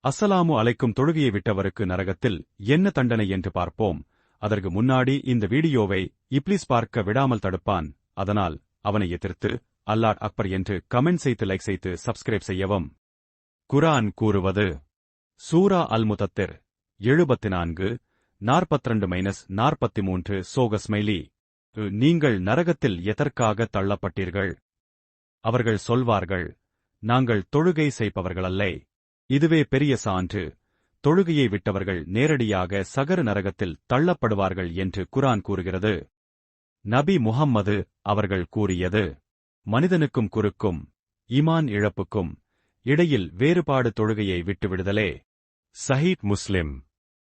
அஸ்ஸலாமு அலைக்கும். தொழுகையை விட்டவருக்கு நரகத்தில் என்ன தண்டனை என்று பார்ப்போம். அதற்கு முன்னாடி இந்த வீடியோவை இப்ளீஸ் பார்க்க விடாமல் தடுப்பான். அதனால் அவனை எதிர்த்து அல்லாஹ் அக்பர் என்று கமெண்ட் செய்து லைக் செய்து சப்ஸ்கிரைப் செய்யவும். குர்ஆன் கூறுவது சூரா அல் முதத்திர் 74 42-43 சோகஸ்மைலி. நீங்கள் நரகத்தில் எதற்காக தள்ளப்பட்டீர்கள்? அவர்கள் சொல்வார்கள், நாங்கள் தொழுகை செய்பவர்களல்லே. இதுவே பெரிய சான்று. தொழுகையை விட்டவர்கள் நேரடியாக சகரு நரகத்தில் தள்ளப்படுவார்கள் என்று குர்ஆன் கூறுகிறது. நபி முஹம்மது அவர்கள் கூறியது, மனிதனுக்கும் குறுக்கும் ஈமான் இழப்புக்கும் இடையில் வேறுபாடு தொழுகையை விட்டுவிடுதலே. சஹீஹ் முஸ்லிம்.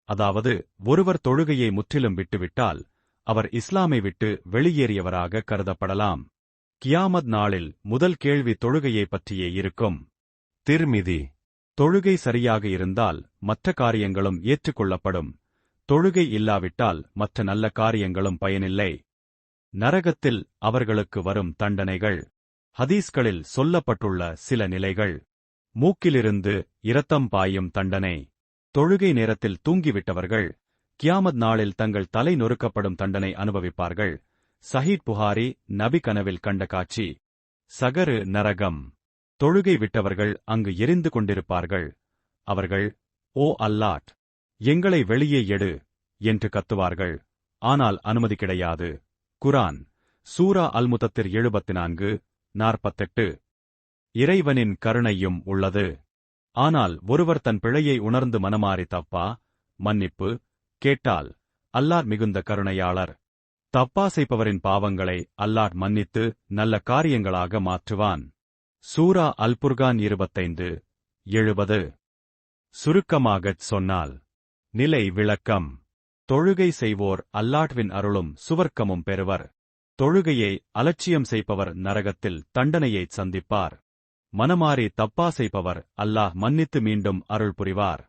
அதாவது, ஒருவர் தொழுகையை முற்றிலும் விட்டுவிட்டால் அவர் இஸ்லாமை விட்டு வெளியேறியவராக கருதப்படலாம். கியாமத் நாளில் முதல் கேள்வி தொழுகையை பற்றியே இருக்கும். திர்மிதி. தொழுகை சரியாக இருந்தால் மற்ற காரியங்களும் ஏற்றுக்கொள்ளப்படும். தொழுகை இல்லாவிட்டால் மற்ற நல்ல காரியங்களும் பயனில்லை. நரகத்தில் அவர்களுக்கு வரும் தண்டனைகள். ஹதீஸ்களில் சொல்லப்பட்டுள்ள சில நிலைகள். மூக்கிலிருந்து இரத்தம் பாயும் தண்டனை. தொழுகை நேரத்தில் தூங்கிவிட்டவர்கள் கியாமத் நாளில் தங்கள் தலை நொறுக்கப்படும் தண்டனை அனுபவிப்பார்கள். சஹீஹ் புகாரி. நபி கனவில் கண்ட காட்சி. சகரு நரகம். தொழுகை விட்டவர்கள் அங்கு எரிந்து கொண்டிருப்பார்கள். அவர்கள், ஓ அல்லாஹ், எங்களை வெளியே எடு என்று கத்துவார்கள். ஆனால் அனுமதி கிடையாது. குர்ஆன் சூரா அல் முதத்திர் 74-48. இறைவனின் கருணையும் உள்ளது. ஆனால் ஒருவர் தன் பிழையை உணர்ந்து மனமாறி தப்பா மன்னிப்பு கேட்டால் அல்லாஹ் மிகுந்த கருணையாளர். தப்பா செய்பவரின் பாவங்களை அல்லாஹ் மன்னித்து நல்ல காரியங்களாக மாற்றுவான். சூரா அல் புர்கான் 25-70. சுருக்கமாகச் சொன்னால், நிலை விளக்கம். தொழுகை செய்வோர் அல்லாஹ்வின் அருளும் சுவர்க்கமும் பெறுவர். தொழுகையை அலட்சியம் செய்பவர் நரகத்தில் தண்டனையைச் சந்திப்பார். மனமாறி தப்பா செய்பவர் அல்லாஹ் மன்னித்து மீண்டும் அருள் புரிவார்.